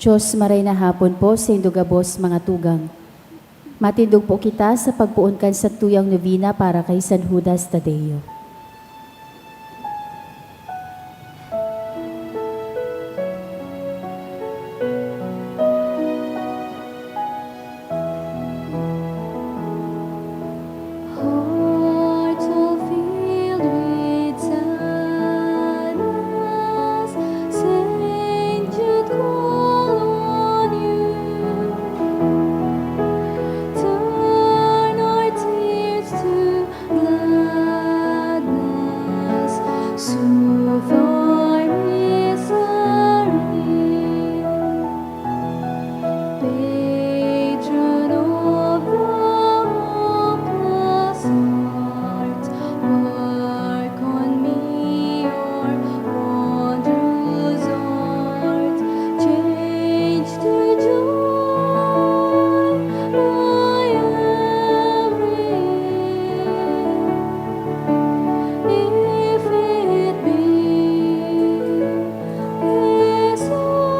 Diyos maray na hapon po sa indugabos mga tugang. Matindog po kita sa pagpuunkan sa tuyang novena para kay San Judas Tadeo. Hearts all filled with sadness, Saint Jude call on you. Turn our tears to gladness, soothe our misery. Patron of the hopeless heart, work on me your wondrous art. Change to joy my every if it be His holy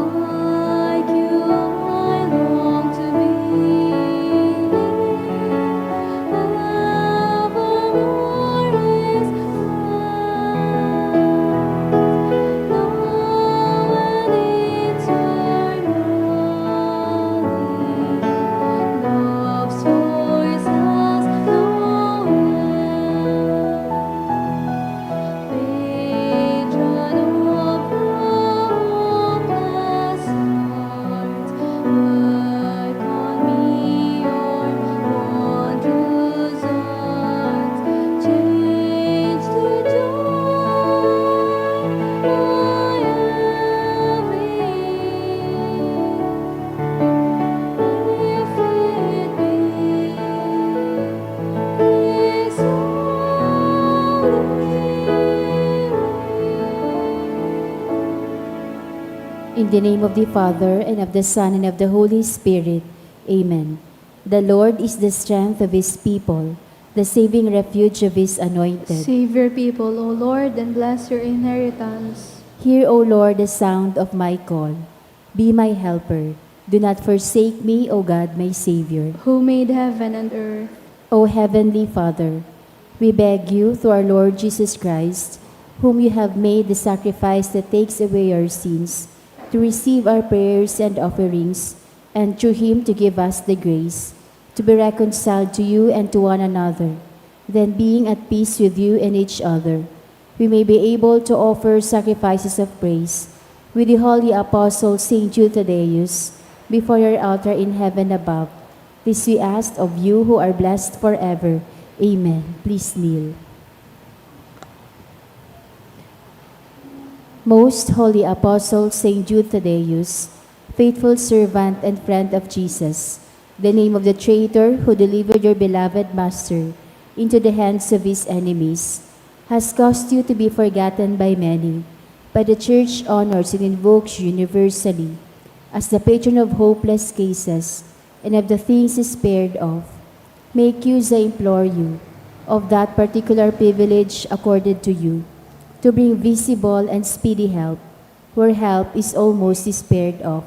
like you I long to be evermore His friend, now and eternally. Love's voice has no end. Patron of the hopeless heart, work on me your wondrous art. Change to joy my every if it be His In the name of the Father, and of the Son, and of the Holy Spirit. Amen. The Lord is the strength of His people, the saving refuge of His anointed. Save your people, O Lord, and bless your inheritance. Hear, O Lord, the sound of my call. Be my helper. Do not forsake me, O God, my Savior. Who made heaven and earth? O Heavenly Father, we beg you, through our Lord Jesus Christ, whom you have made the sacrifice that takes away our sins, to receive our prayers and offerings, and through Him to give us the grace to be reconciled to you and to one another. Then, being at peace with you and each other, we may be able to offer sacrifices of praise with the holy apostle Saint Jude Thaddeus before your altar in heaven above. This we ask of you who are blessed forever. Amen. Please kneel. Most Holy Apostle Saint Jude Thaddeus, faithful servant and friend of Jesus, the name of the traitor who delivered your beloved Master into the hands of his enemies, has caused you to be forgotten by many, but the Church honors and invokes you universally as the patron of hopeless cases and of the things despaired of. Make use, I implore you, of that particular privilege accorded to you, to bring visible and speedy help, where help is almost despaired of.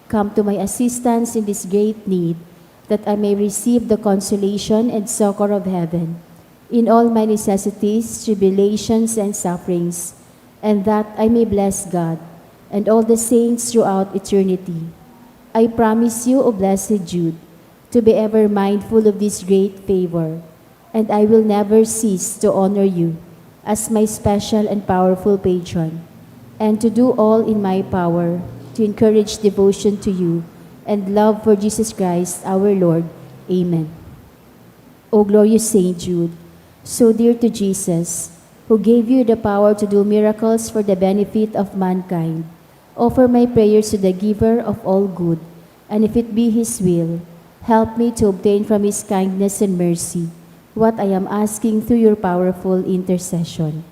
Come to my assistance in this great need, that I may receive the consolation and succor of heaven in all my necessities, tribulations, and sufferings, and that I may bless God and all the saints throughout eternity. I promise you, O blessed Jude, to be ever mindful of this great favor, and I will never cease to honor you as my special and powerful patron, and to do all in my power to encourage devotion to you and love for Jesus Christ our Lord. Amen. O glorious Saint Jude, so dear to Jesus, who gave you the power to do miracles for the benefit of mankind, offer my prayers to the giver of all good, and if it be His will, help me to obtain from His kindness and mercy what I am asking through your powerful intercession.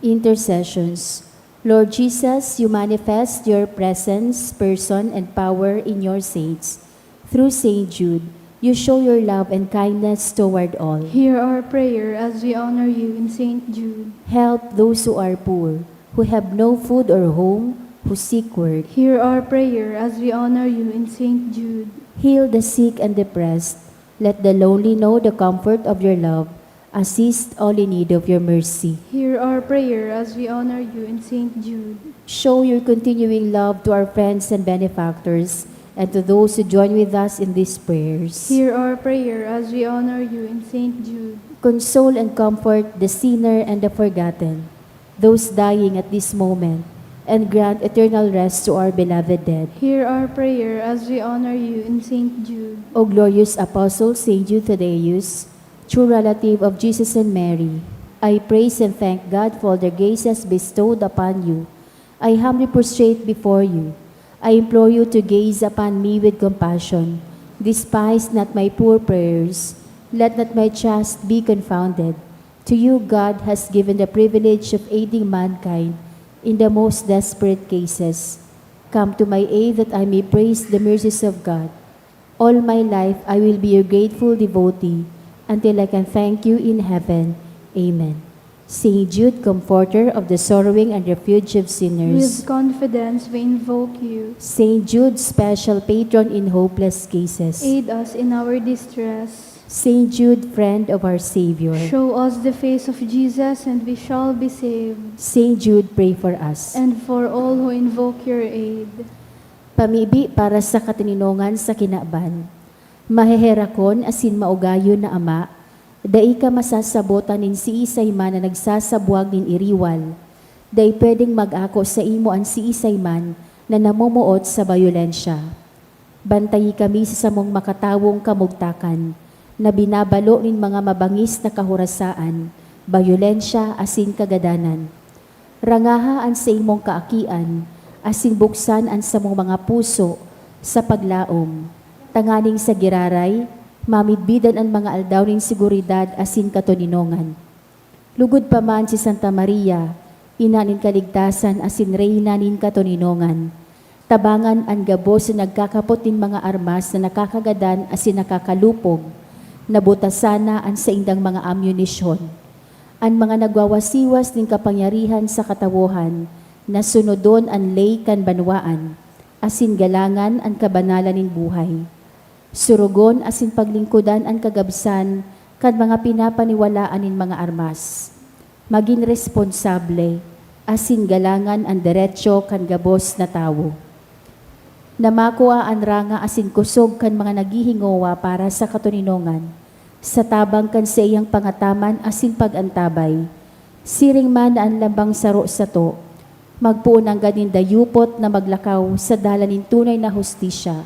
Intercessions. Lord Jesus, you manifest your presence, person, and power in your saints. Through Saint Jude, you show your love and kindness toward all. Hear our prayer as we honor you in Saint Jude. Help those who are poor, who have no food or home, who seek work. Hear our prayer as we honor you in Saint Jude. Heal the sick and depressed. Let the lonely know the comfort of your love. Assist all in need of your mercy. Hear our prayer as we honor you in Saint Jude. Show your continuing love to our friends and benefactors and to those who join with us in these prayers. Hear our prayer as we honor you in Saint Jude. Console and comfort the sinner and the forgotten, those dying at this moment, and grant eternal rest to our beloved dead. Hear our prayer as we honor you in Saint Jude. O glorious Apostle Saint Jude Thaddeus, true relative of Jesus and Mary, I praise and thank God for the graces bestowed upon you. I humbly prostrate before you. I implore you to gaze upon me with compassion. Despise not my poor prayers. Let not my trust be confounded. To you God has given the privilege of aiding mankind in the most desperate cases. Come to my aid that I may praise the mercies of God. All my life I will be your grateful devotee until I can thank you in heaven. Amen. Saint Jude, comforter of the sorrowing and refuge of sinners. With confidence we invoke you. Saint Jude, special patron in hopeless cases. Aid us in our distress. Saint Jude, friend of our Savior. Show us the face of Jesus and we shall be saved. Saint Jude, pray for us. And for all who invoke your aid. Pamibi para sa katininongan sa kinaban. Maheherakon asin maugayon na ama, dai ka masasabotan nin si isay man na nagsasabuag nin iriwal. Dai pwedeng mag-ako sa imo an si isay man na namumuot sa bayolensya. Bantayi kami sa samong makatawong kamugtakan, na binabalo nin mga mabangis na kahurasaan, bayolensya asin kagadanan. Rangahaan sa imong kaakian, asin buksan ang samong mga puso sa paglaom. Tanganing sa giraray, mamidbidan ang mga aldaw ning seguridad asin katuninongan. Lugod pa man si Santa Maria, ina nin kaligtasan asin reyna nin katuninongan. Tabangan ang gabos na nagkakapot nin mga armas na nakakagadan asin nakakalupog. Nabutasana ang sa indang mga ammunisyon. Ang mga nagwawasiwas ning kapangyarihan sa katawuhan, na sunodon ang lay kan banwaan, asin galangan ang kabanalan nin buhay. Surugon asin paglingkudan ang kagabsan kan mga pinapaniwalaan nin mga armas. Maging responsable, asin galangan ang diretsyo kan gabos na tawo. Namakua ang ranga asin kusog kan mga naghihingowa para sa katuninongan, sa tabang kan sa iyang pangataman asin pagantabay. Siring man ang lambang saro sa to, magpuon ang ganin dayupot na maglakaw sa dalanin tunay na hustisya,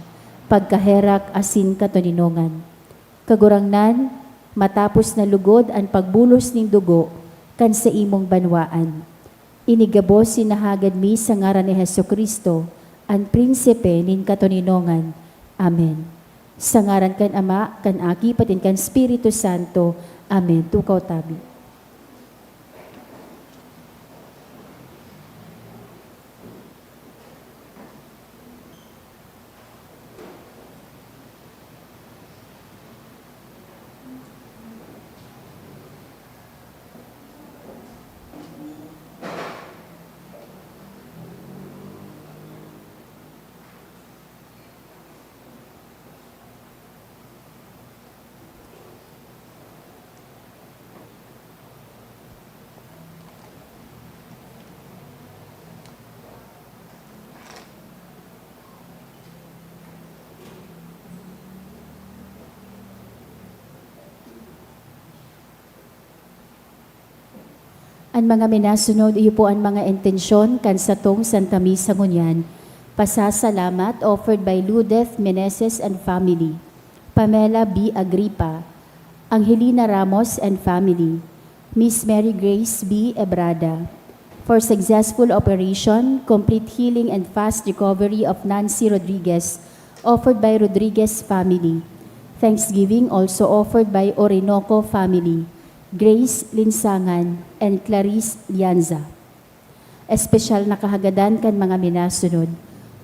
pagkaherak asin katuninongan. Kagurangnan, matapos na lugod ang pagbulos ning dugo, kan sa imong banwaan. Inigabos sinahagad mi sa ngaran ni Hesukristo, ang prinsipe nin katuninongan. Amen. Sa ngaran kan Ama, kan Aki, patin kan Espiritu Santo. Amen. Tukaw tabi. Ang mga minasunod, iyo po ang mga intensyon kan sa tong Santa Misa ngunyan. Pasasalamat offered by Ludeth Meneses and family, Pamela B. Agripa, Angelina Ramos and family, Miss Mary Grace B. Ebrada, for successful operation, complete healing and fast recovery of Nancy Rodriguez, offered by Rodriguez family. Thanksgiving also offered by Orinoco family, Grace Linsangan, and Clarice Lianza. espesyal na kahagadan kan mga minasunod.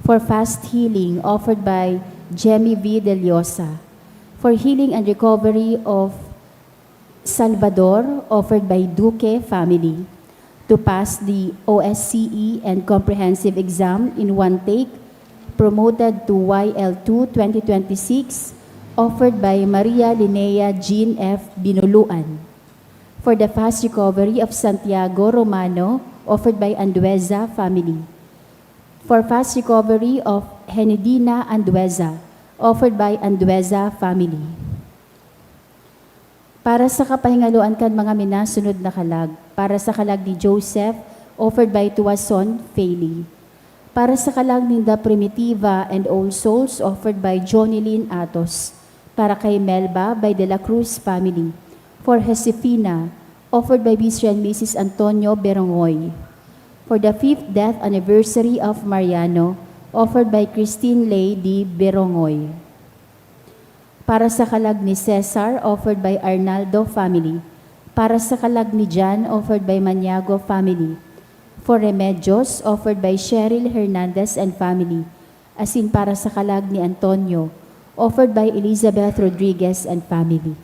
For fast healing offered by Jemmy V. Deliosa. For healing and recovery of Salvador offered by Duque family. To pass the OSCE and comprehensive exam in one take, promoted to YL2 2026, offered by Maria Linnea Jean F. Binuluan. For the fast recovery of Santiago Romano, offered by Andueza family. For fast recovery of Henedina Andueza, offered by Andueza family. Para sa kapahingaluan kan mga minasunod na kalag, para sa kalag ni Joseph, offered by Tuason Faili. Para sa kalag ni The Primitiva and All Souls, offered by Jonilyn Atos. Para kay Melba, by De La Cruz family. For Josefina, offered by Mr. and Mrs. Antonio Berongoy. For the 5th death anniversary of Mariano, offered by Christine Lay D. Berongoy. Para sa kalag ni Cesar, offered by Arnaldo family. Para sa kalag ni Jan, offered by Maniago family. For Remedios, offered by Cheryl Hernandez and family. As in para sa kalag ni Antonio, offered by Elizabeth Rodriguez and family.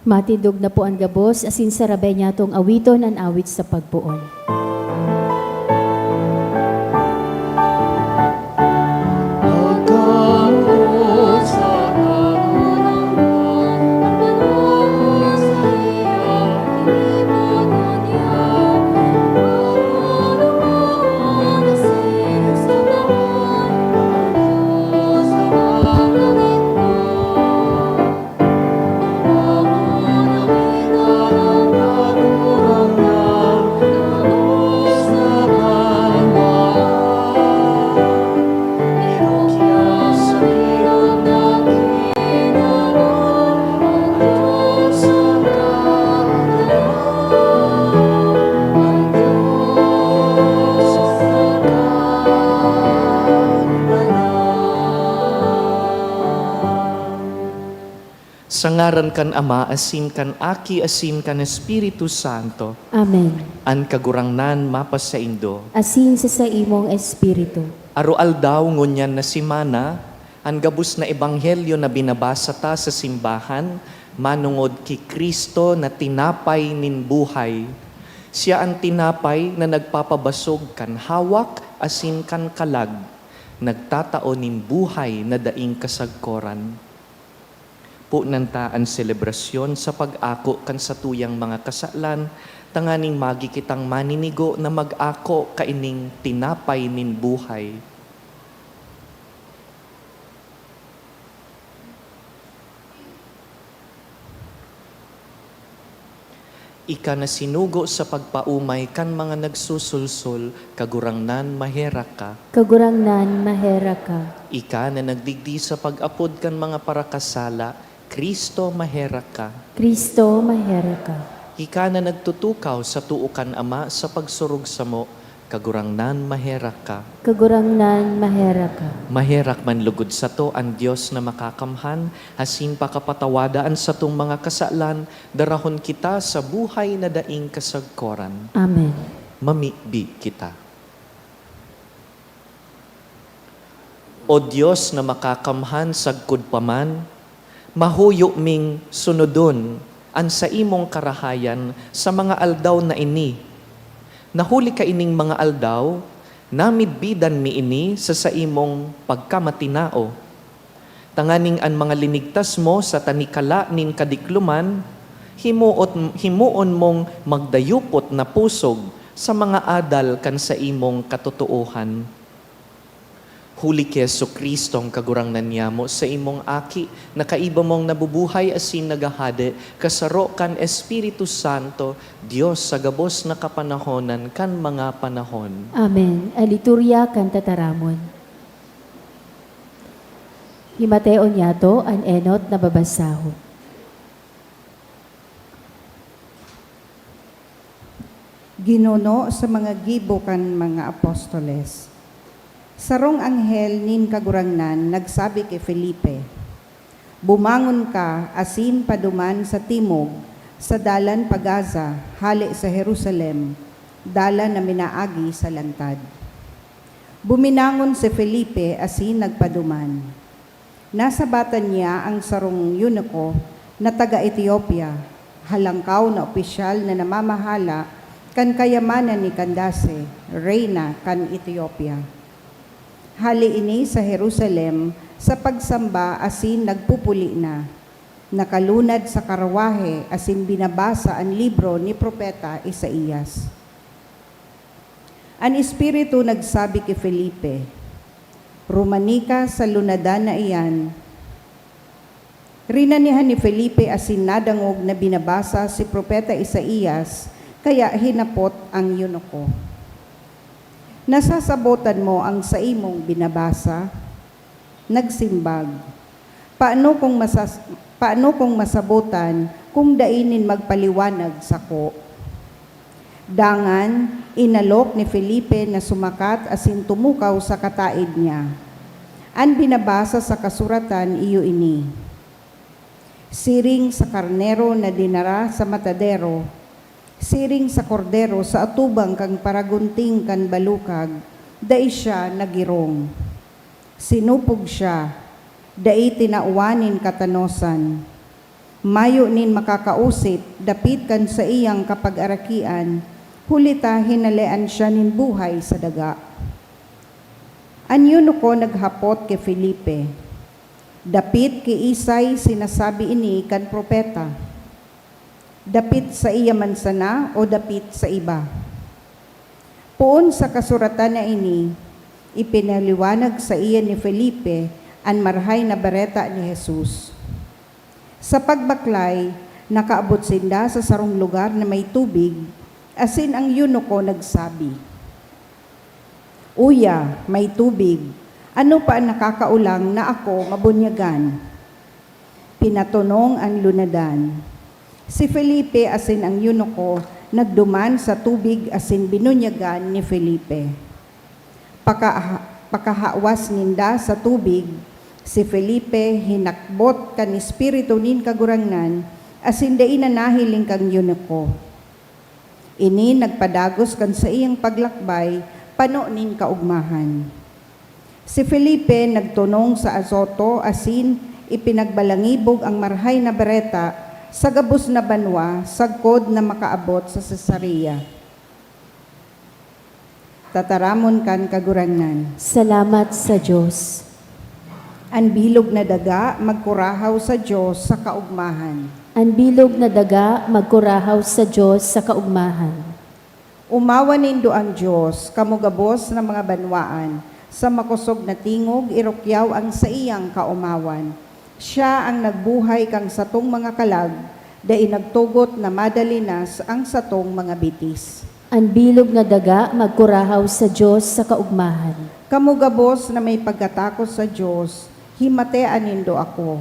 Matindog na po ang gabos, asin sarabay niya itong awiton ang awit sa pagpuon. Oh Sa ngaran kan Ama, asin kan Aki, asin kan Espiritu Santo, Amen. an kagurangnan mapas sa Indo. Asin sa imong espiritu. Arualdaw ngunyan na simana, ang gabus na ebanghelyo na binabasa ta sa simbahan, manungod ki Kristo na tinapay nin buhay. Siya ang tinapay na nagpapabasog kan hawak asin kan kalag, nagtatao nin buhay na daing kasagkoran. Punanta ang selebrasyon sa pag-ako kan satuyang mga kasalan, tanganing magi kitang maninigo na mag-ako kaining tinapay nin buhay. Ika na sinugo sa pagpaumay kan mga nagsusulsul, kagurangnan mahera ka. Kagurangnan mahera ka. Ika na nagdigdi sa pag-apod kan mga parakasala, Kristo mahera ka. Kristo mahera ka. Ika na nagtutukaw sa tuukan Ama sa pagsurog sa mo, kagurangnan mahera ka. Kagurangnan mahera ka. Maherak man lugod sa to ang Diyos na makakamhan, asin pakapatawadaan sa tong mga kasalan, darahon kita sa buhay na daing kasagkoran. Amen. Mamibi kita. O Diyos na makakamhan sagkod paman, mahuyo ming sunodon ang sa imong karahayan sa mga aldaw na ini. Nahuli ka ining mga aldaw, namidbidan mi ini sa imong pagkamatinao. Tanganing an mga linigtas mo sa tanikala nin kadikluman, himuon mong magdayupot na pusog sa mga adal kan sa imong katotohan. Huli ki Jesucristo ang kagurangnan niya mo sa imong aki, na kaiba mong nabubuhay asin nagahade, kasaro kan Espiritu Santo, Diyos sa gabos na kapanahonan kan mga panahon. Amen. Aliturya kan tataramon. Himateo niya to an enot na babasaho. Ginuno sa mga gibo kan mga apostoles. Sarong anghel nin kagurangnan nagsabi kay Felipe, bumangon ka asin paduman sa timog, sa dalan pagaza, hali sa Jerusalem, dalan na minaagi sa lantad. Buminangon si Felipe asin nagpaduman. Nasa batan niya ang sarong eunuko na taga-Ethiopia, halangkaw na opisyal na namamahala kan kayamanan ni Candace, reyna kan Ethiopia. Hali ini sa Jerusalem sa pagsamba asin nagpupuli na. Nakalunad sa karwahe asin binabasa ang libro ni Propeta Isaías. Ang Espiritu nagsabi kay Felipe, rumanika sa lunadan na iyan. Rinanihan ni Felipe asin nadangog na binabasa si Propeta Isaías, kaya hinapot ang eunuko. Nasasabotan mo ang sa imong binabasa? Nagsimbag. Paano kung masabotan kung dainin magpaliwanag sako? Dangan, inalok ni Felipe na sumakat asin tumukaw sa kataid niya. Ang binabasa sa kasuratan iyo ini. Siring sa karnero na dinara sa matadero, siring sa kordero sa atubang kang paragunting kan balukag, dai siya nagirong. Sinupog siya, dai tinauwanin katanosan. Mayo nin makakausip, dapit kan sa iyang kapag-arakian, hulita hinalean siya nin buhay sa daga. Anyo ko naghapot kay Felipe, dapit ki Isay sinasabi ini kan propeta. Dapit sa iya man sana o dapit sa iba. Poon sa kasuratan na ini, ipinaliwanag sa iya ni Felipe ang marhay na bareta ni Jesus. Sa pagbaklay, nakaabot sinda sa sarong lugar na may tubig, asin ang eunuko nagsabi, Uya, may tubig, ano pa ang nakakaulang na ako mabunyagan? Pinatunong ang lunadan. Si Felipe asin ang eunuko nagduman sa tubig asin binunyagan ni Felipe. Pakahawas ninda sa tubig, Si Felipe hinakbot kan espiritu nin kagurangnan, as hindi nahiling kang yunoko. Ini nagpadagos kan sa iyang paglakbay, pano nin kaugmahan. Si Felipe nagtunong sa Azoto, asin ipinagbalangibog ang marhay na bereta sa gabos na banwa, sagkod na makaabot sa Cesarea. Tataramon kan kagurangnan. Salamat sa Diyos. Ang bilog na daga, magkurahaw sa Diyos sa kaugmahan. Ang bilog na daga, magkurahaw sa Diyos sa kaugmahan. Umawa nindo ang Diyos, kamugabos na mga banwaan, sa makusog na tingog, irukyaw ang sa iyang kaumawan. Siya ang nagbuhay kang satong mga kalag, dai nagtugot na madalinas ang satong mga bitis. Ang bilog na daga, magkurahaw sa Diyos sa kaugmahan. Kamugabos na may pagkatakos sa Diyos, himatean nindo ako.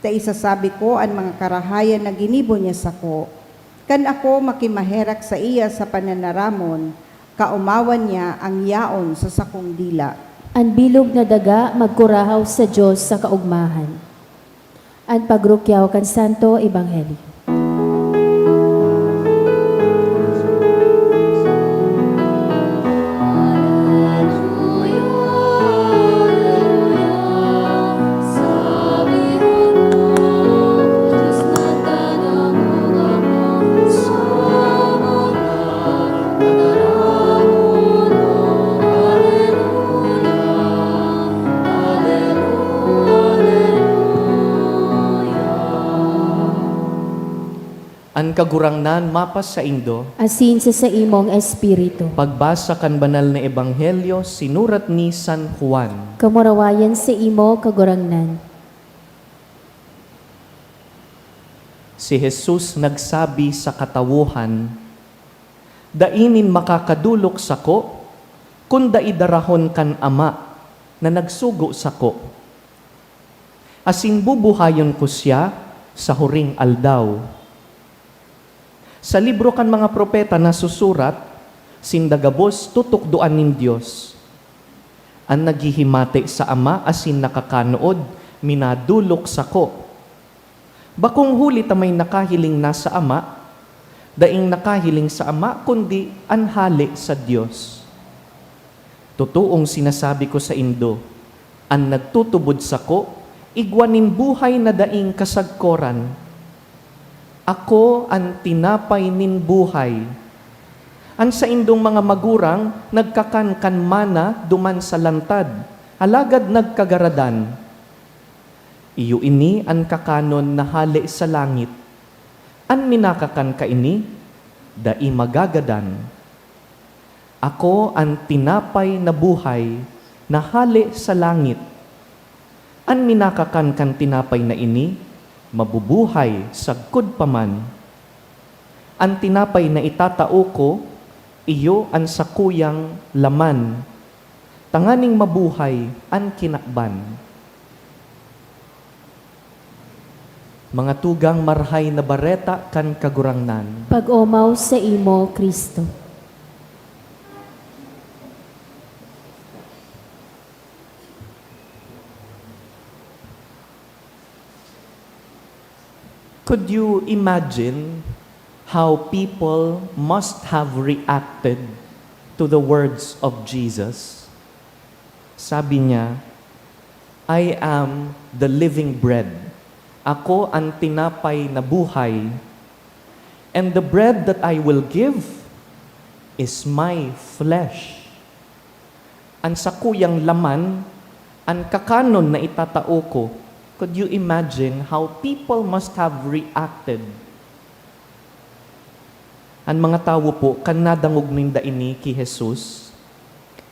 Ta isasabi ko ang mga karahayan na ginibo niya sa ko. Kan ako makimaherak sa iya sa pananaramon, kaumawan niya ang yaon sa sakong dila. Ang bilog na daga, magkurahaw sa Diyos sa kaugmahan. Ang pagrukyaw kan Santo Ebanghelyo. An kagurangnan mapas sa Indo, Asin sa imong espiritu. pagbasa kan banal na ebanghelyo sinurat ni San Juan. Kamurawayan sa imo kagurangnan. Si Jesus nagsabi sa katawuhan, dainin makakadulok sako, kung daidarahon kan ama na nagsugo sako. Asin bubuhayon ko siya sa huring aldaw. Sa libro kan mga propeta na susurat, sindagabos tutukdoan nin Diyos. Ang naghihimate sa ama asin nakakanood, minadulok sako. Bakong huli ta may nakahiling na sa ama, daing nakahiling sa ama, kundi anhali sa Diyos. Totoong sinasabi ko sa Indo, ang nagtutubod sako, igwanin buhay na daing kasagkoran. Ako ang tinapay nin buhay. Ang sa indong mga magurang, nagkakan mana duman sa lantad, halagad nagkagaradan. Iyo ini ang kakanon na hali sa langit. An minakakan ka ini, dai magagadan. Ako ang tinapay na buhay na hali sa langit. An minakakan kan tinapay na ini, mabubuhay sagkod paman. Ang tinapay na itatao ko, iyo ang sakuyang laman. Tanganing mabuhay ang kinakban. Mga tugang marhay na bareta kan kagurangnan. Pag-umaw sa imo, Kristo. Could you imagine how people must have reacted to the words of Jesus? Sabi niya, I am the living bread. Ako ang tinapay na buhay. And the bread that I will give is my flesh. Ang sakuyang laman, ang kakanon na itatao ko. Could you imagine how people must have reacted? Ang mga tao po, kanadangog ninda ini ki Jesus,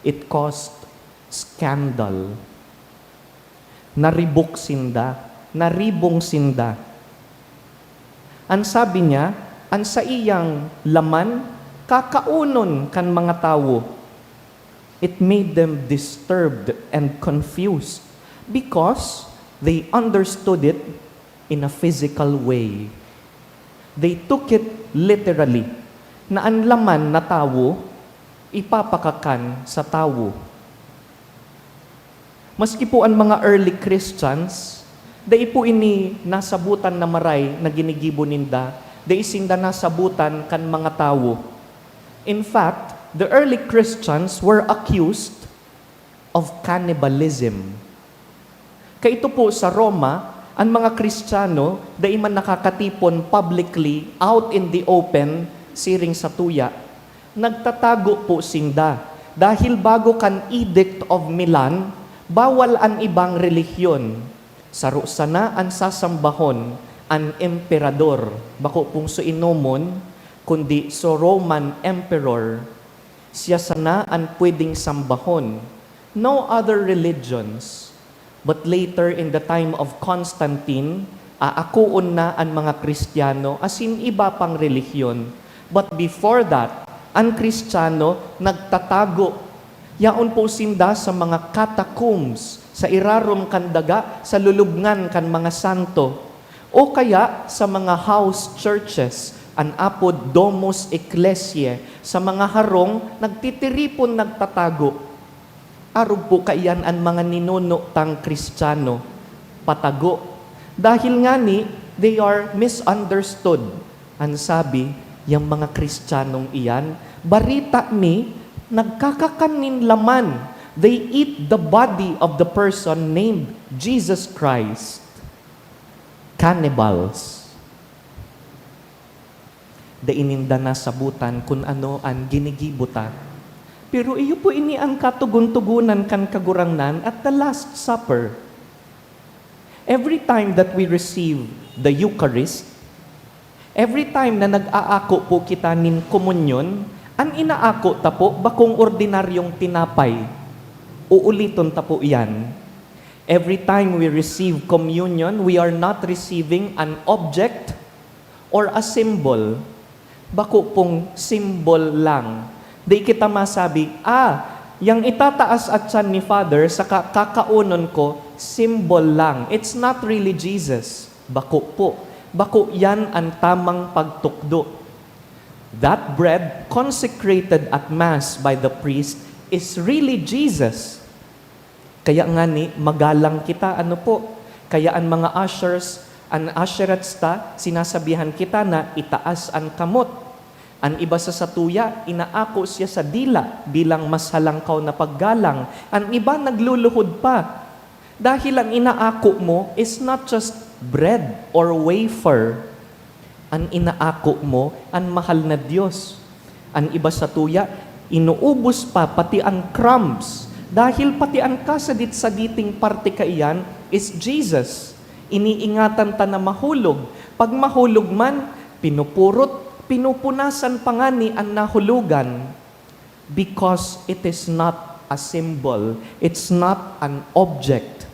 it caused scandal. Naribok sinda, naribong sinda. Ang sabi niya, ang sa iyang laman, kakaunon kan mga tao. It made them disturbed and confused because they understood it in a physical way. They took it literally, na ang laman na tao, ipapakakan sa tao. Maski po ang mga early Christians, dai po ini nasabutan na maray na ginigibo ninda, dai sinda nasabutan kan mga tawo. In fact, the early Christians were accused of cannibalism. Kaito po sa Roma, ang mga Kristiyano, dai man nakakatipon publicly, out in the open, siring sa tuya, nagtatago po sinda. Dahil bago kan Edict of Milan, bawal ang ibang relihiyon. Saro sana ang sasambahon ang emperador, bako pong so inomon, kundi so Roman Emperor. Siya sana ang pwedeng sambahon. No other religions. But later, in the time of Constantine, aakuon na ang mga Kristiyano as in iba pang relihiyon. But before that, ang Kristiyano nagtatago. Yaon po sinda sa mga catacombs, sa irarom kandaga, sa lulubngan kan mga santo. O kaya sa mga house churches, an apod domus ecclesiae, sa mga harong, nagtitiripon nagtatago. Arog po kaiyan ang mga ninuno tang Kristiyano, patago. Dahil nga ni, they are misunderstood. Ang sabi, yung mga Kristiyanong iyan, barita mi, nagkakakanin laman. They eat the body of the person named Jesus Christ. Cannibals. Daininda na sabutan kung ano ang ginigibutan. Pero iyo po ini ang katugun-tugunan kan kagurangnan at the Last Supper. Every time that we receive the Eucharist, every time na nag-aako po kita nin komunyon, ang inaako ta po bakong ordinaryong tinapay. Uuliton ta po iyan. Every time we receive communion, we are not receiving an object or a symbol. Bako pong symbol lang. Di kita masabi, yang itataas at tiyan ni Father sa kakaunon ko, symbol lang. It's not really Jesus. Bako po. Bako yan ang tamang pagtukdo. That bread consecrated at Mass by the priest is really Jesus. Kaya nga ni, magalang kita, ano po? Kaya ang mga ushers, ang usherettes ta, sinasabihan kita na itaas ang kamot. Ang iba sa satuya, inaako siya sa dila bilang mas halangkaw na paggalang. Ang iba nagluluhod pa. Dahil ang inaako mo is not just bread or wafer. Ang inaako mo, ang mahal na Diyos. Ang iba sa tuya, inuubos pa pati ang crumbs. Dahil pati ang kasadit-saditing parte kaiyan is Jesus. Iniingatan ta na mahulog. Pag mahulog man, pinupunasan pa nga ni ang nahulugan because it is not a symbol. It's not an object.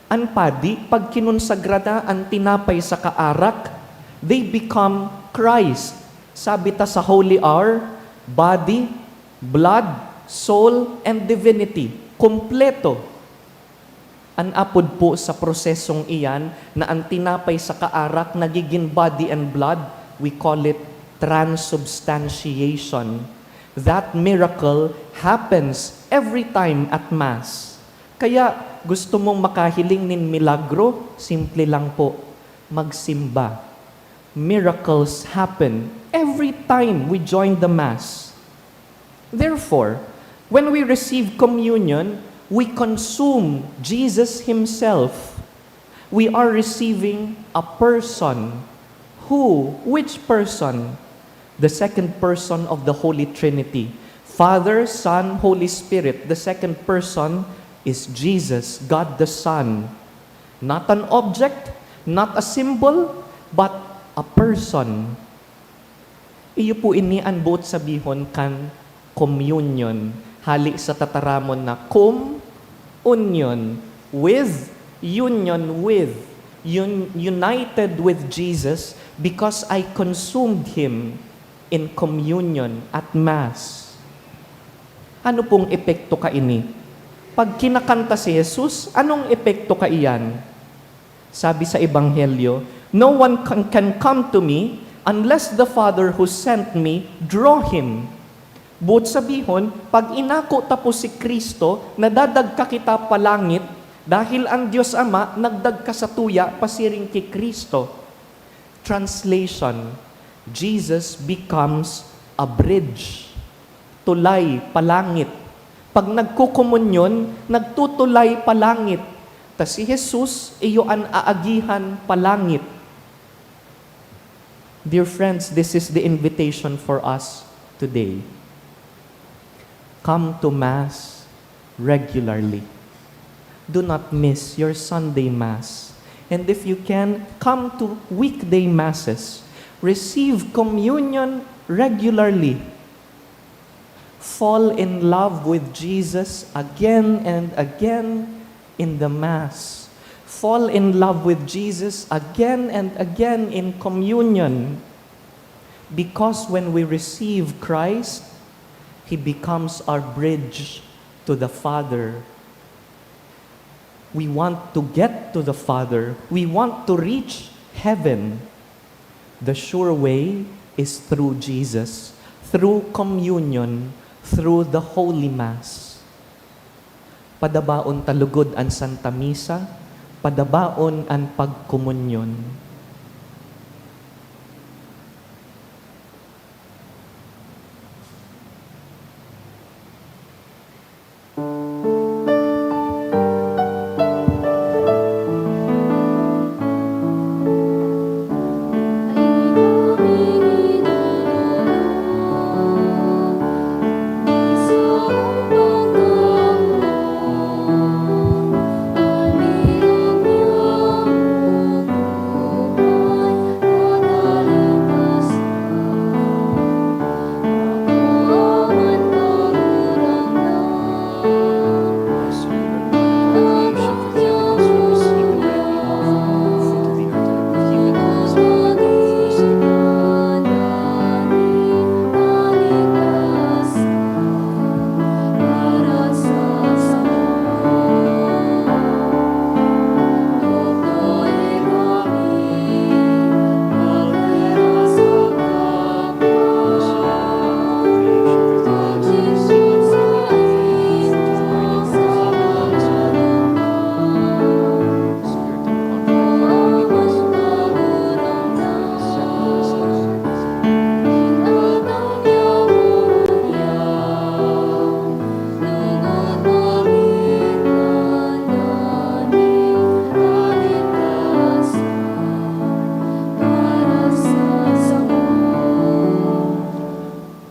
Ang padi, pag kinonsagrada ang tinapay sa kaarak, they become Christ. Sabi ta sa Holy Hour, body, blood, soul, and divinity. Kompleto. Ang apod po sa prosesong iyan na ang tinapay sa kaarak nagiging body and blood, we call it transubstantiation. That miracle happens every time at Mass. Kaya gusto mong makahiling nin milagro, simple lang po, magsimba. Miracles happen every time we join the Mass. Therefore, when we receive communion, we consume Jesus Himself. We are receiving a person. Who? Which person? The second person of the Holy Trinity. Father, Son, Holy Spirit. The second person is Jesus, God the Son. Not an object, not a symbol, but a person. Iyo po ini ang buot sabihon kan communion. Hali sa tataramon na union with, union with, united with Jesus because I consumed Him in communion at Mass. Ano pong epekto ka ini? Pag kinakanta si Jesus, anong epekto ka iyan? Sabi sa Ebanghelyo, no one can come to me unless the Father who sent me draw him. But sabihon, pag inako tapos si Kristo, nadadagka kita palangit, dahil ang Diyos Ama, nagdagka sa tuya, pasiring kay Kristo. Translation, Jesus becomes a bridge. Tulay, palangit. Pag nagkukomunyon, nagtutulay palangit. Ta si Jesus, iyo an aagihan palangit. Dear friends, this is the invitation for us today. Come to Mass regularly. Do not miss your Sunday Mass. And if you can, come to weekday Masses. Receive communion regularly. Fall in love with Jesus again and again in the Mass. Fall in love with Jesus again and again in communion. Because when we receive Christ, He becomes our bridge to the Father. We want to get to the Father. We want to reach heaven. The sure way is through Jesus, through communion, through the Holy Mass. Padabaon talugod ang Santa Misa, padabaon ang pagkomunyon.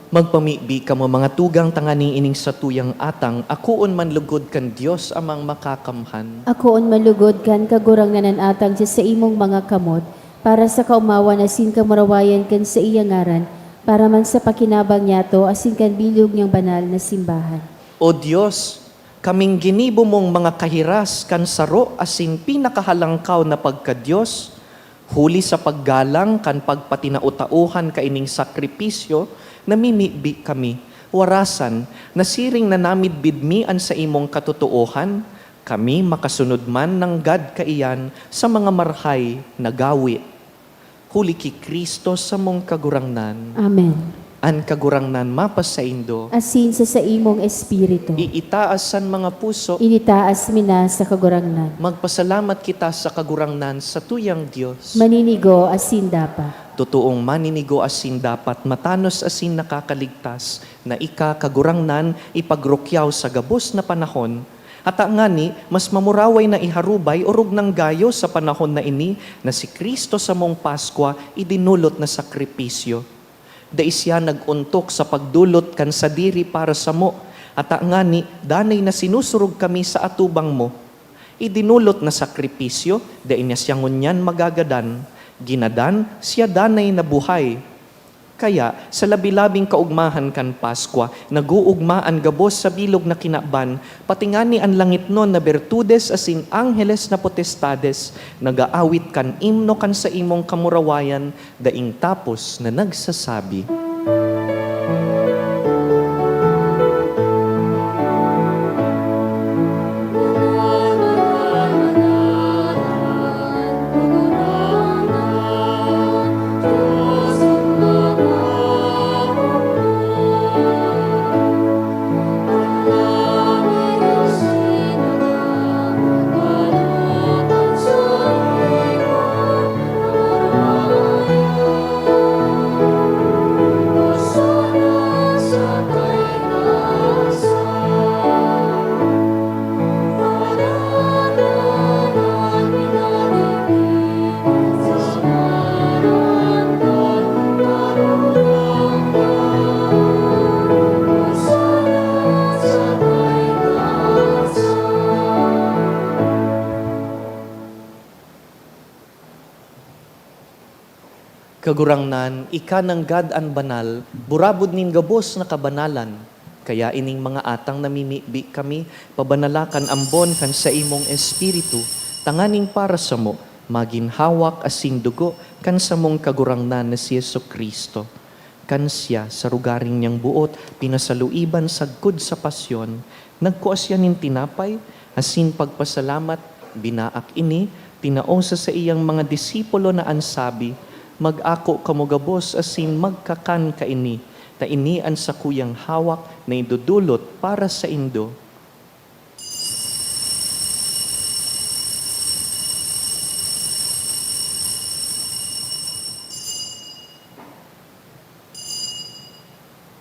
Magpamibi ka mo mga tugang tangani ining sa tuyang atang, akuon man lugod kan Dios amang makakamhan. Akoon malugod kan kaguranganan atang sa imong mga kamot, para sa kaumawa na sin kamarawayan kan sa iyang ngaran, para man sa pakinabang niyato asin kan bilog niyang banal na simbahan. O Dios, kaming ginibo mong mga kahiras kan saro asin pinakahalangkaw na pagka-Dios, huli sa paggalang kan pagpatinauta-uhan kaining sakripisyo, namimibi kami, warasan, nasiring na namid bidmian sa imong katotohan, kami makasunod man ng God kaiyan sa mga marhay na gawi. Huli ki Kristo sa mong kagurangnan, Amen. an kagurangnan mapasaindo, Asin sa imong espiritu, iitaasan mga puso, initaas mina sa kagurangnan. magpasalamat kita sa kagurangnan sa tuyang Diyos. Maninigo asin dapa. Totoong maninigo asin dapat matanos asin nakakaligtas na ika kagurangnan ipagrukyaw sa gabos na panahon. At ngani, mas mamuraway na iharubay orog ng gayo sa panahon na ini na si Kristo sa mong Paskwa idinulot na sakripisyo. Dais siya naguntok sa pagdulot kan sa diri para sa mo. At ngani, danay na sinusurog kami sa atubang mo. Idinulot na sakripisyo, dain niya siyang ngunyan magagadan. Ginadan, siya danay na buhay. Kaya, sa labi-labing kaugmahan kan Paskwa, naguugmaan gabos sa bilog na kinaban, patingani ang langit nun na bertudes asin angheles na potestades, nagaawit kan imno kan sa imong kamurawayan, daing tapos na nagsasabi. Kagurangnan, ika ng God an banal, burabod nin gabos na kabanalan. Kaya ining mga atang namimibi kami, pabanalakan ambon kan sa imong espiritu, tanganing para sa mo, maginhawak asin dugo, kan sa mong kagurangnan na si Yesu Kristo. Kan siya sa rugaring niyang buot, pinasaluiban sagkod sa pasyon, nagkuas yan nin tinapay, asin pagpasalamat, binaak ini, tinaosa sa iyang mga disipulo na ansabi, mag-ako kamugabos asin magkakan ka ini, ta ini ang sa kuyang hawak na idudulot para sa indo.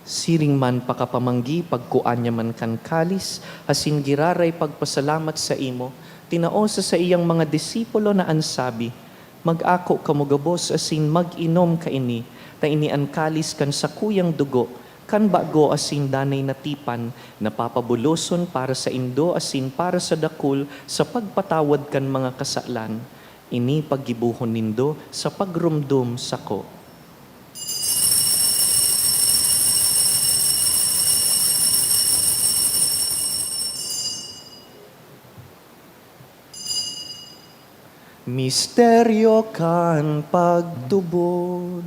Siring man pakapamanggi, pagkuanya man kan kalis, asin giraray pagpasalamat sa imo, tinaosa sa iyang mga disipulo na ansabi, mag-ako kamugabos asin mag-inom ka ini, ta ini ang kalis kan sa kuyang dugo, kan bago asin danay natipan, napapabuloson para sa indo asin para sa dakul, sa pagpatawad kan mga kasalan. Ini paggibuhon nindo sa pagrumdum sako. Misteryo kan pagtubod.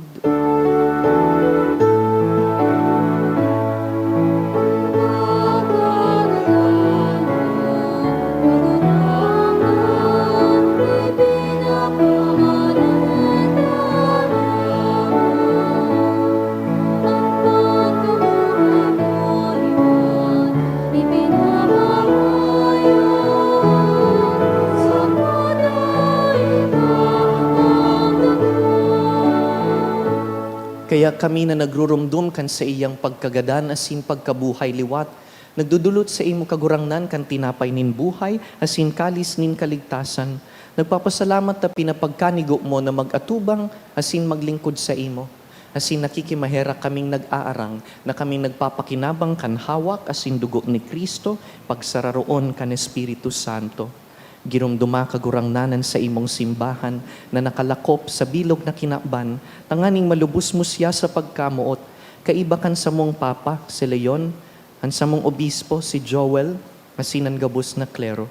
Kaya kami na nagrurumdum kan sa iyang pagkagadan asin pagkabuhay liwat, nagdudulot sa imo kagurangnan kan tinapay nin buhay asin kalis nin kaligtasan. Nagpapasalamat na pinapagkanigo mo na mag-atubang asin maglingkod sa imo. Asin nakikimahera kaming nag-aarang na kaming nagpapakinabang kan hawak asin dugo ni Kristo pagsararoon kan Espiritu Santo. Girumduma kagurangnanan sa imong simbahan na nakalakop sa bilog na kinakban, tanganing malubos mo siya sa pagkamuot, kaiba kan sa mong papa, si Leon, ang sa mong obispo, si Joel, asinan gabos na klero.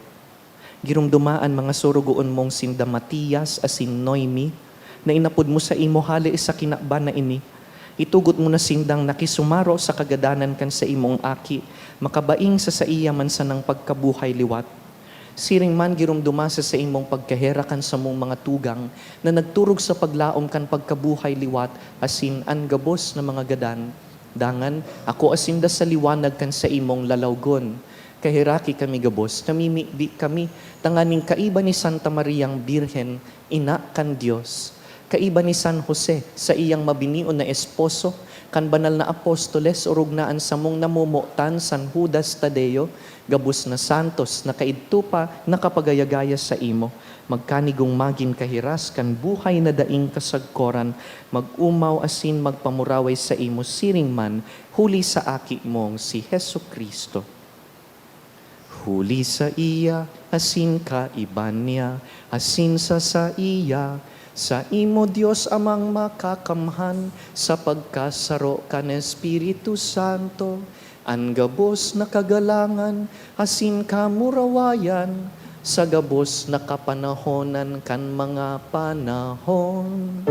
Girumdumaan mga surugoon mong sinda Matias, asin Noemi, na inapod mo sa imo hali sa kinakban na ini. Itugot mo na sindang nakisumaro sa kagadanan kan sa imong aki, makabaing sa iya man sa nang pagkabuhay liwat. Siring man girumduma sa imong pagkaherakan sa mong mga tugang na nagturog sa paglaom kan pagkabuhay liwat asin an gabos na mga gadan. Dangan ako asinda sa liwanag kan sa imong lalawgon. Kahiraki kami gabos, namimibi kami, tanganing kaiba ni Santa Mariang Birhen, ina kan Dios. Kaiba ni San Jose sa iyang mabinion na esposo, kan banal na apostoles urugnaan sa mong namumutan San Judas Tadeo, gabus na santos na kaidto pa nakapagayagaya sa imo, magkanigong magin kahiras kan buhay na daing kasagkoran, mag-umaw asin magpamuraway sa imo siring man, huli sa aki mong si Hesu Kristo. Huli sa iya, asin ka iban niya, asin sa iya, sa imo Dios amang makakamhan, sa pagkasaro kan Espiritu Santo, ang gabos na kagalangan, asin kamurawayan, sa gabos na kapanahonan kan mga panahon.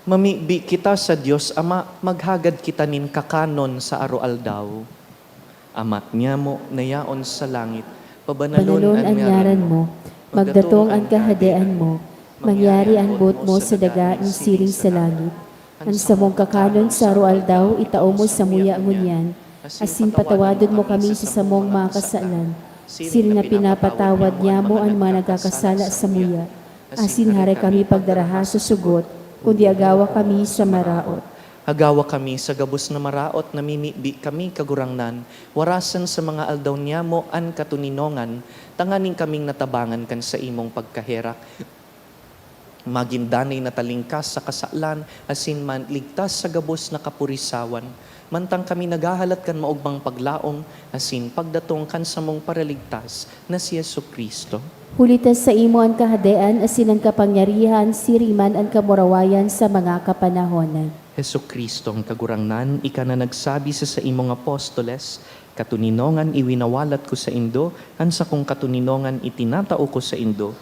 Mamibi kita sa Diyos, Ama, maghagad kita nin kakanon sa aroaldaw. Amat niya mo, nayaon sa langit, Panalon ang ngaran mo, magdatong ang kahadean mo, mangyari ang buot mo sa daga ng siring sa langit. Ang sa mong kakanon sa aroaldaw, itao mo sa muya ngunyan, asin patawadon mo kami sa samong mga kasalan. Siring na pinapatawad niya mo ang mga nagkakasala sa muya, asin haray kami pagdaraha sa sugot, kundi agawa kami sa maraot. Agawa kami sa gabos na maraot, namimibi kami kagurangnan, warasan sa mga aldaw niya mo an katuninongan, tanganing kaming natabangan kan sa imong pagkaherak. Magindanay na talingkas sa kasalan, asin man ligtas sa gabos na kapurisawan. Mantang kami nagahalat kan maugmang paglaom, asin pagdatong kan sa mong paraligtas na si Jesucristo. Hulitas sa imo ang kahadean, asin ang kapangyarihan, siriman ang kamurawayan sa mga kapanahonan. Jesucristo ang kagurangnan, ika na nagsabi sa imong apostoles, katuninongan iwinawalat ko sa indo, ansa kong katuninongan itinatao ko sa indo.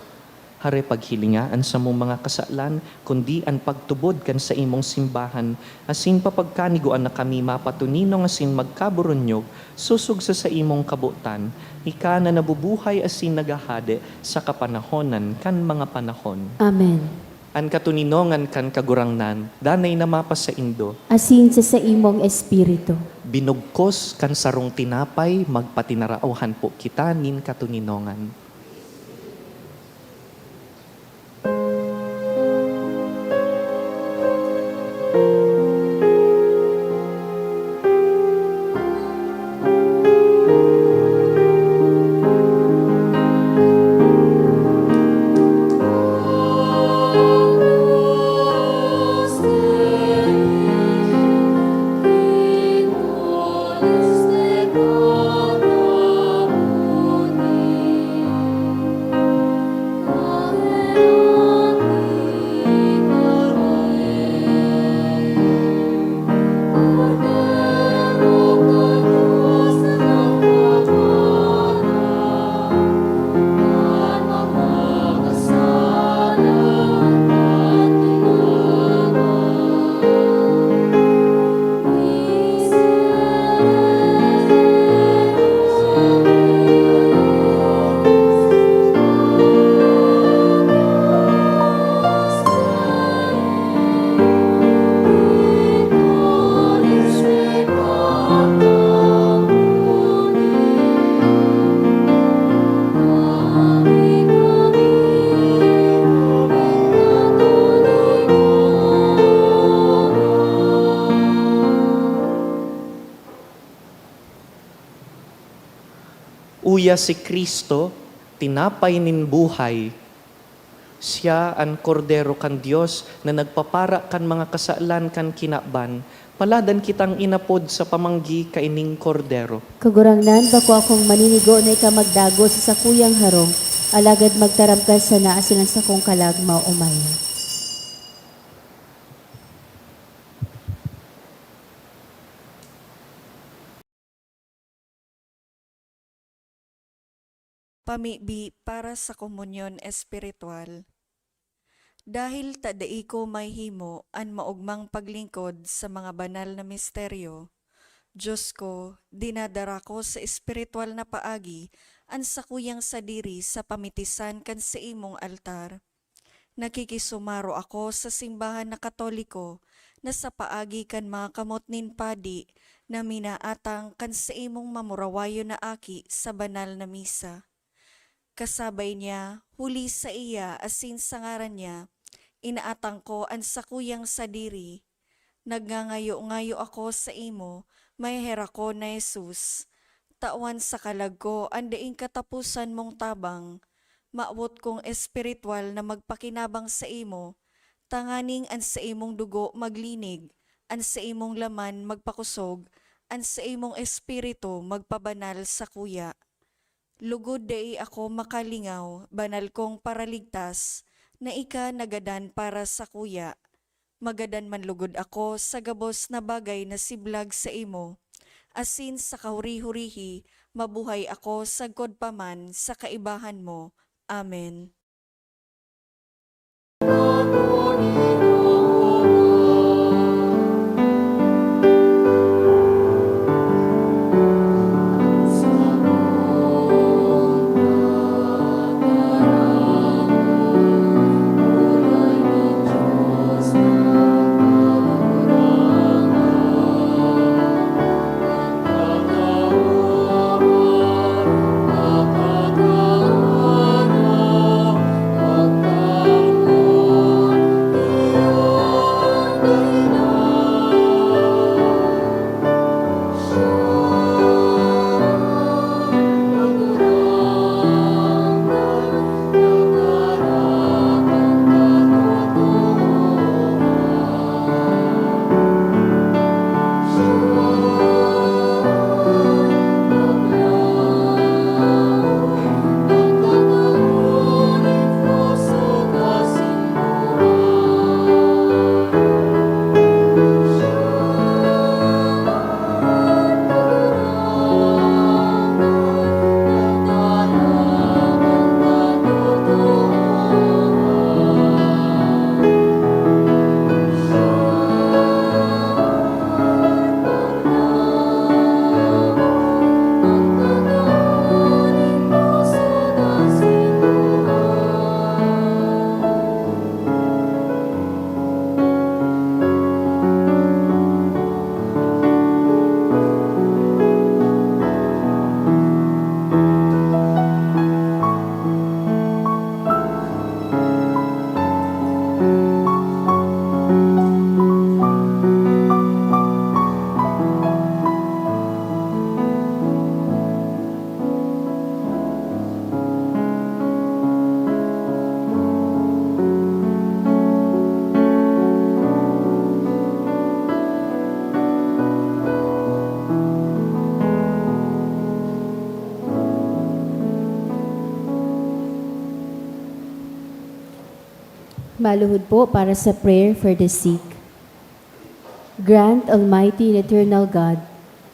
Hare paghilingaan sa mong mga kasalan, kundi ang pagtubod kan sa imong simbahan, asin papagkaniguan na kami mapatuninong asin magkaburonyog, susug sa imong kabutan, ika na nabubuhay asin nagahade sa kapanahonan kan mga panahon. Amen. An katuninongan kan kagurangnan, danay na mapa sa indo, Asin sa imong espiritu. binugkos kan sarong tinapay, magpatinarauhan po kita nin katuninongan. Uya si Kristo, tinapay nin buhay. Siya ang kordero kan Dios na nagpapara kan mga kasalan kan kinaban. Paladan kitang inapod sa pamanggi kaining kordero. Kagurangnan, bako akong maninigo na ikamagdago sa sakuyang harong, alagad magtaram ka sa naasin ang sakong kalagma umaya. Pamibi para sa komunyon espiritual. Dahil tadai ko may himo an maugmang paglingkod sa mga banal na misteryo, Diyos ko, dinadara ko sa espiritual na paagi an sakuyang sadiri sa pamitisan kan sa imong altar. Nakikisumaro ako sa simbahan na Katoliko na sa paagi kan mga kamot nin padi na minaatang kan sa imong mamurawayo na aki sa banal na misa. Kasabay niya, huli sa iya asin sa ngaran niya, inaatang ko ang sakuyang sadiri. Nagngangayo-ngayo ako sa imo, may hera ko na Jesus. Tawan sa kalag ko, andaing katapusan mong tabang. Maawot kong espiritual na magpakinabang sa imo, tanganing an sa imong dugo maglinig, an sa imong laman magpakusog, an sa imong espiritu magpabanal sa kuya. Lugod dai ako makalingaw, banal kong paraligtas, na ika nagadan para sa kuya. Magadan man lugod ako sa gabos na bagay na siblag sa imo. Asin sa kahuri-hurihi, mabuhay ako sa godpaman sa kaibahan mo. Amen. Maluhod po para sa prayer for the sick. Grant, Almighty and Eternal God,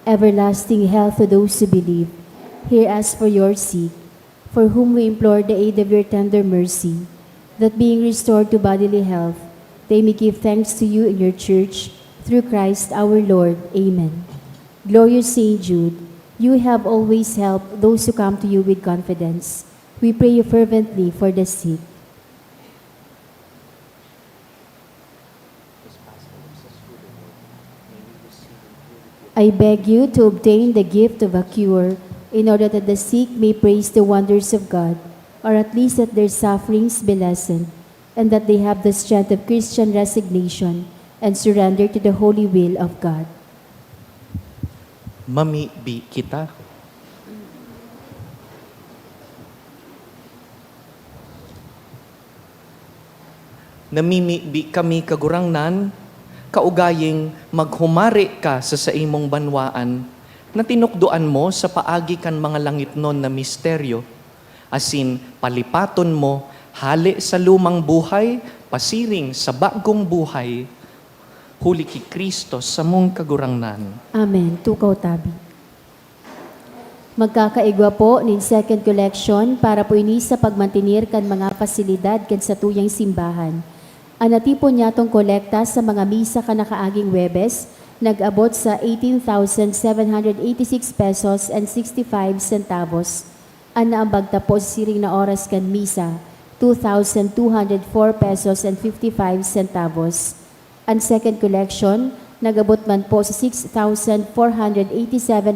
everlasting health to those who believe. Hear us for your sake, for whom we implore the aid of your tender mercy, that being restored to bodily health, they may give thanks to you in your church, through Christ our Lord. Amen. Glorious Saint Jude, you have always helped those who come to you with confidence. We pray you fervently for the sick. I beg you to obtain the gift of a cure, in order that the sick may praise the wonders of God, or at least that their sufferings be lessened, and that they have the strength of Christian resignation and surrender to the holy will of God. Mamibi kita. Namimibi kami kagurangnan, kaugaying maghumari ka sa imong banwaan, na tinukduan mo sa paagi kan mga langitnon na misteryo, asin palipaton mo, hali sa lumang buhay, pasiring sa bagong buhay, huli ki Kristo sa mong kagurangnan. Amen. Tukaw tabi. Magkakaigwa po nin second collection para po ini sa pagmantinir kan mga pasilidad kan sa tuyang simbahan. Anatipo niya tong kolekta sa mga misa ka nakaaging Webes, nag-abot sa 18,786 pesos and 65 centavos. Ana ang bagtapos siring na oras kan misa, 2,204 pesos and 55 centavos. Ang second collection, nag-abot man po sa 6,487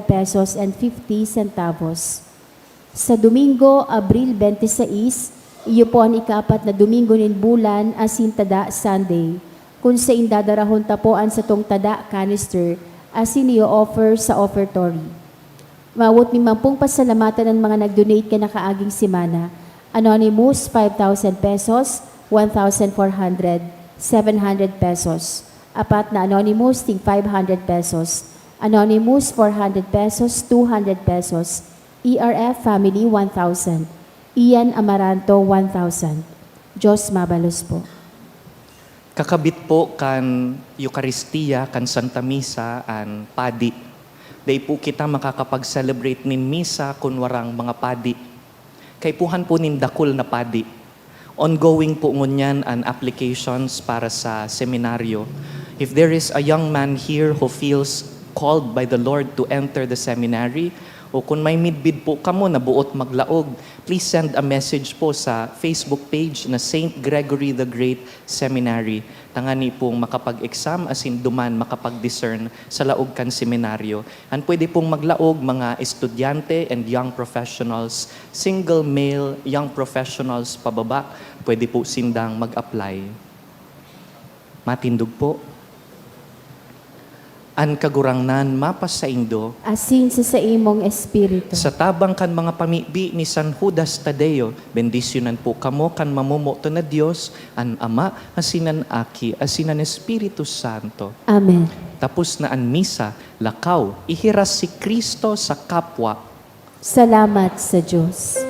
pesos and 50 centavos. Sa Domingo, Abril 26, iyo po ang ikapat na Domingo nin bulan asin tada Sunday. Kung sa indadarahon tapuan sa tong tada canister, asin iyo offer sa offertory. Mawot ni mampung pasalamatan ng mga nag-donate ka na kaaging simana. Anonymous, 5,000 pesos, 1,400, 700 pesos. Apat na Anonymous, ting 500 pesos. Anonymous, 400 pesos, 200 pesos. ERF Family, 1,000. Ian Amaranto, 1,000. Diyos mabalos po. Kakabit po kan Eucharistia, kan Santa Misa, an padi. Day po kita makakapag-celebrate nin misa kun warang mga padi. Kay puhan po nin dakul na padi. Ongoing po ngunyan an applications para sa seminaryo. If there is a young man here who feels called by the Lord to enter the seminary, o kung may midbid po kamo na buot maglaog, please send a message po sa Facebook page na St. Gregory the Great Seminary. Tangani pong makapag-exam asin duman makapag-discern sa laog kan seminaryo. And pwede pong maglaog mga estudyante and young professionals, single male young professionals pababa, pwede po sindang mag-apply. Matindog po. An kagurangnan mapas sa indo, Asin sa imong espiritu. sa tabang kan mga pamibi ni San Judas Tadeo, bendisyonan po kamo kan mamumoto na Dios, an Ama, asinan Aki, asinan Espiritu Santo. Amen. Tapos na an misa, lakaw, ihiras si Kristo sa kapwa. Salamat sa Diyos.